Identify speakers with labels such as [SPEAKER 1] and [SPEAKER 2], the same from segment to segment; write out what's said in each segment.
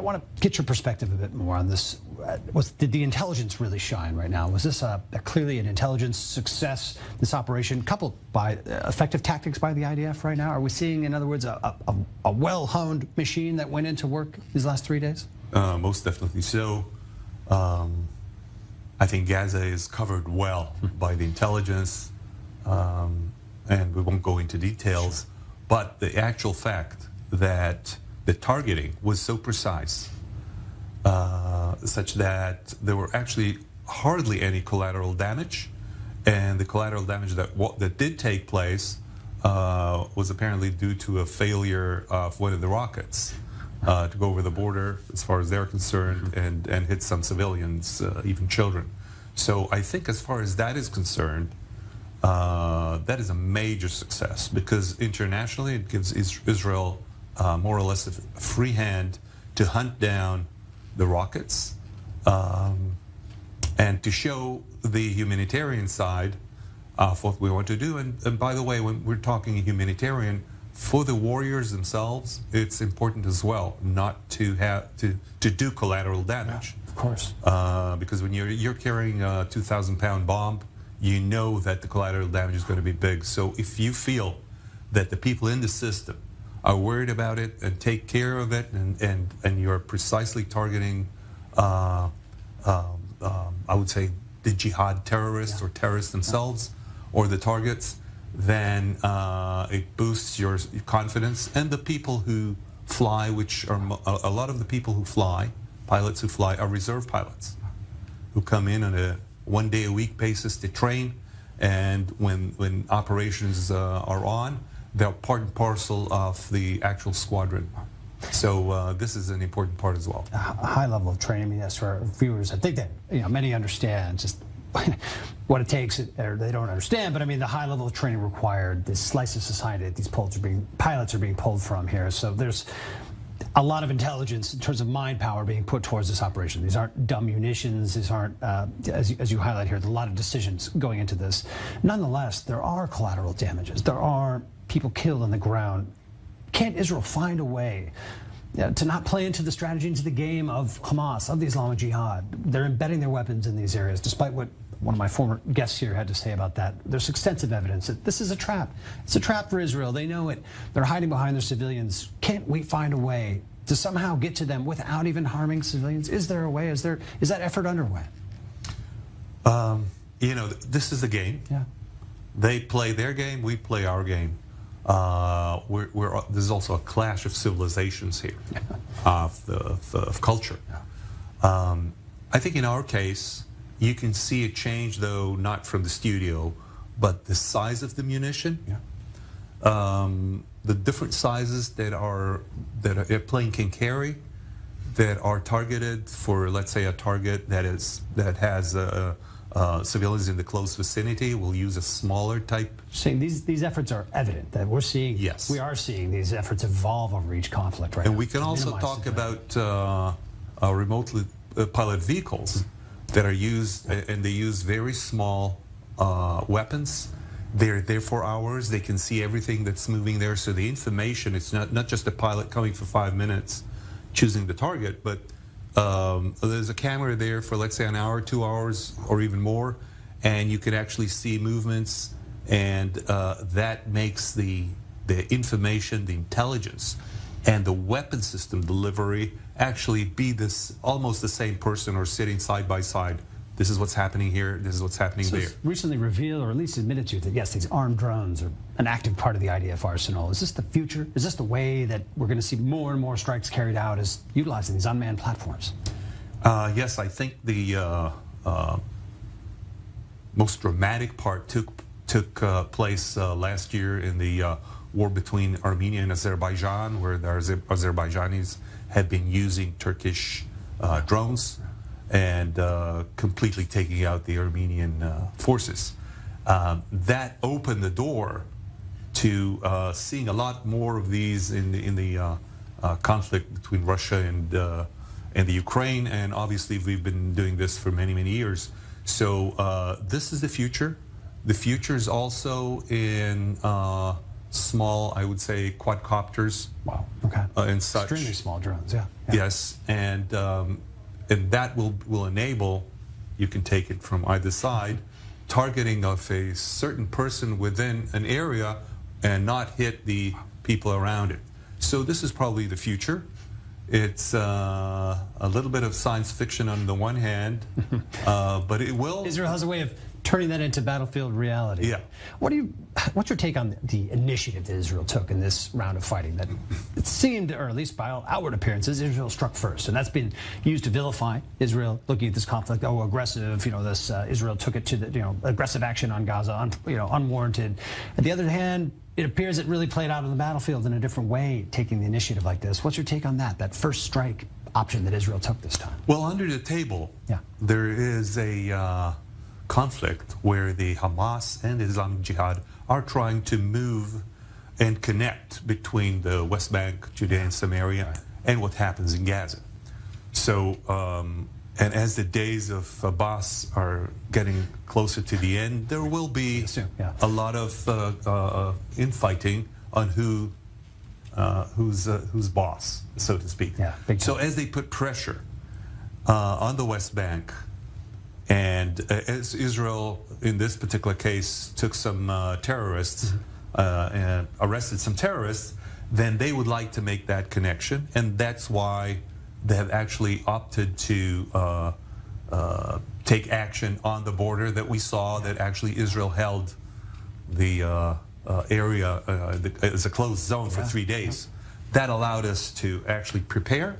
[SPEAKER 1] want to get your perspective a bit more on this. Did the intelligence really shine right now? Was this clearly an intelligence success, this operation, coupled by effective tactics by the IDF right now? Are we seeing, in other words, a well-honed machine that went into work these last 3 days?
[SPEAKER 2] Most definitely so. I think Gaza is covered well by the intelligence, and we won't go into details, but the actual fact that the targeting was so precise, such that there were actually hardly any collateral damage, and the collateral damage that did take place was apparently due to a failure of one of the rockets to go over the border, as far as they're concerned, and hit some civilians, even children. So I think as far as that is concerned, that is a major success, because internationally it gives Israel more or less a free hand to hunt down the rockets, and to show the humanitarian side of what we want to do. And by the way, when we're talking humanitarian, for the warriors themselves, it's important as well not to have to do collateral damage.
[SPEAKER 1] Yeah, of course.
[SPEAKER 2] Because when you're carrying a 2,000-pound bomb, you know that the collateral damage is going to be big. So if you feel that the people in the system are worried about it and take care of it, and you're precisely targeting, I would say, the jihad terrorists or terrorists themselves, or the targets, then it boosts your confidence. And the people who fly, which are a lot of the people who fly, pilots who fly, are reserve pilots who come in on a one-day-a-week basis to train, and when operations are on, they're part and parcel of the actual squadron. So this is an important part as well.
[SPEAKER 1] A high level of training. I mean, yes, for our viewers, I think that many understand just what it takes, or they don't understand. But I mean, the high level of training required, this slice of society that these pilots are being pulled from here. So there's a lot of intelligence in terms of mind power being put towards this operation. These aren't dumb munitions. These aren't, as you highlight here, there's a lot of decisions going into this. Nonetheless, there are collateral damages. There are people killed on the ground. Can't Israel find a way to not play into the strategy, into the game of Hamas, of the Islamic Jihad? They're embedding their weapons in these areas, despite what one of my former guests here had to say about that. There's extensive evidence that this is a trap. It's a trap for Israel. They know it. They're hiding behind their civilians. Can't we find a way to somehow get to them without even harming civilians? Is there a way? Is that effort underway?
[SPEAKER 2] This is a game.
[SPEAKER 1] Yeah.
[SPEAKER 2] They play their game. We play our game. There's also a clash of civilizations here, of culture.
[SPEAKER 1] Yeah.
[SPEAKER 2] I think in our case, you can see a change, though, not from the studio, but the size of the munition.
[SPEAKER 1] Yeah.
[SPEAKER 2] The different sizes that a plane can carry, that are targeted for, let's say, a target that has civilians in the close vicinity. We'll use a smaller type.
[SPEAKER 1] Saying these efforts are evident, that we're seeing.
[SPEAKER 2] Yes.
[SPEAKER 1] We are seeing these efforts evolve over each conflict right now.
[SPEAKER 2] And we can also talk about remotely pilot vehicles that are used, and they use very small weapons. They're there for hours. They can see everything that's moving there. So the information, it's not just a pilot coming for 5 minutes, choosing the target, but there's a camera there for, let's say, an hour, 2 hours, or even more, and you can actually see movements, and that makes the information, the intelligence, and the weapon system delivery actually be this almost the same person, or sitting side by side. This is what's happening here. This is what's happening there.
[SPEAKER 1] It's recently revealed, or at least admitted to, that yes, these armed drones are an active part of the IDF arsenal. Is this the future? Is this the way that we're going to see more and more strikes carried out, as utilizing these unmanned platforms?
[SPEAKER 2] Yes, I think the most dramatic part took place last year in the war between Armenia and Azerbaijan, where the Azerbaijanis had been using Turkish drones and completely taking out the Armenian forces. That opened the door to seeing a lot more of these in the conflict between Russia and the Ukraine, and obviously we've been doing this for many years. So this is the future. The future is also in small, I would say, quadcopters.
[SPEAKER 1] Wow. Okay.
[SPEAKER 2] And such.
[SPEAKER 1] Extremely small drones. Yeah.
[SPEAKER 2] Yes, and that will enable, you can take it from either side, targeting of a certain person within an area and not hit the people around it. So this is probably the future. It's a little bit of science fiction on the one hand, but it will.
[SPEAKER 1] Israel has a way of turning that into battlefield reality.
[SPEAKER 2] Yeah.
[SPEAKER 1] What's your take on the initiative that Israel took in this round of fighting? That it seemed, or at least by all outward appearances, Israel struck first, and that's been used to vilify Israel. Looking at this conflict, oh, aggressive. This Israel took it to the aggressive action on Gaza, unwarranted. On the other hand, it appears it really played out on the battlefield in a different way, taking the initiative like this. What's your take on that first strike option that Israel took this time?
[SPEAKER 2] Well, under the table, there is a conflict where the Hamas and Islamic Jihad are trying to move and connect between the West Bank, Judea and Samaria, and what happens in Gaza. So, and as the days of Abbas are getting closer to the end, there will be a lot of infighting on who's boss, so to speak. So as they put pressure on the West Bank, and as Israel, in this particular case, took some terrorists and arrested some terrorists, then they would like to make that connection, and that's why they have actually opted to take action on the border that we saw, that actually Israel held the area as a closed zone for 3 days. That allowed us to actually prepare,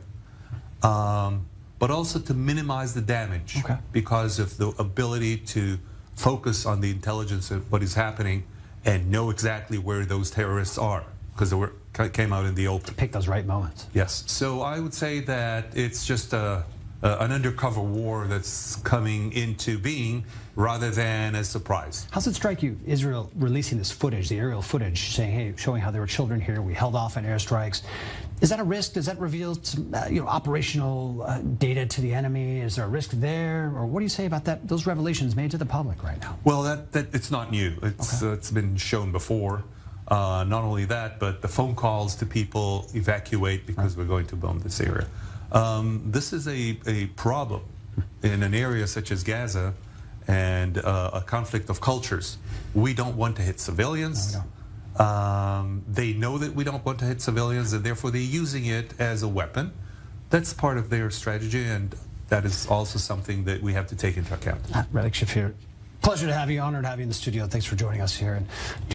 [SPEAKER 2] but also to minimize the damage because of the ability to focus on the intelligence of what is happening and know exactly where those terrorists are, because they came out in the open.
[SPEAKER 1] Pick those right moments.
[SPEAKER 2] Yes. So I would say that it's just an undercover war that's coming into being rather than a surprise.
[SPEAKER 1] How's it strike you, Israel releasing this footage, the aerial footage, saying, hey, showing how there were children here, we held off on airstrikes? Is that a risk? Does that reveal some operational data to the enemy? Is there a risk there? Or what do you say about that? Those revelations made to the public right now?
[SPEAKER 2] Well, that it's not new. It's been shown before. Not only that, but the phone calls to people, evacuate because we're going to bomb this area. This is a problem in an area such as Gaza and a conflict of cultures. We don't want to hit civilians.
[SPEAKER 1] No, we don't.
[SPEAKER 2] They know that we don't want to hit civilians, and therefore they're using it as a weapon. That's part of their strategy, and that is also something that we have to take into account.
[SPEAKER 1] Relik Shafir, pleasure to have you, honored to have you in the studio. Thanks for joining us here.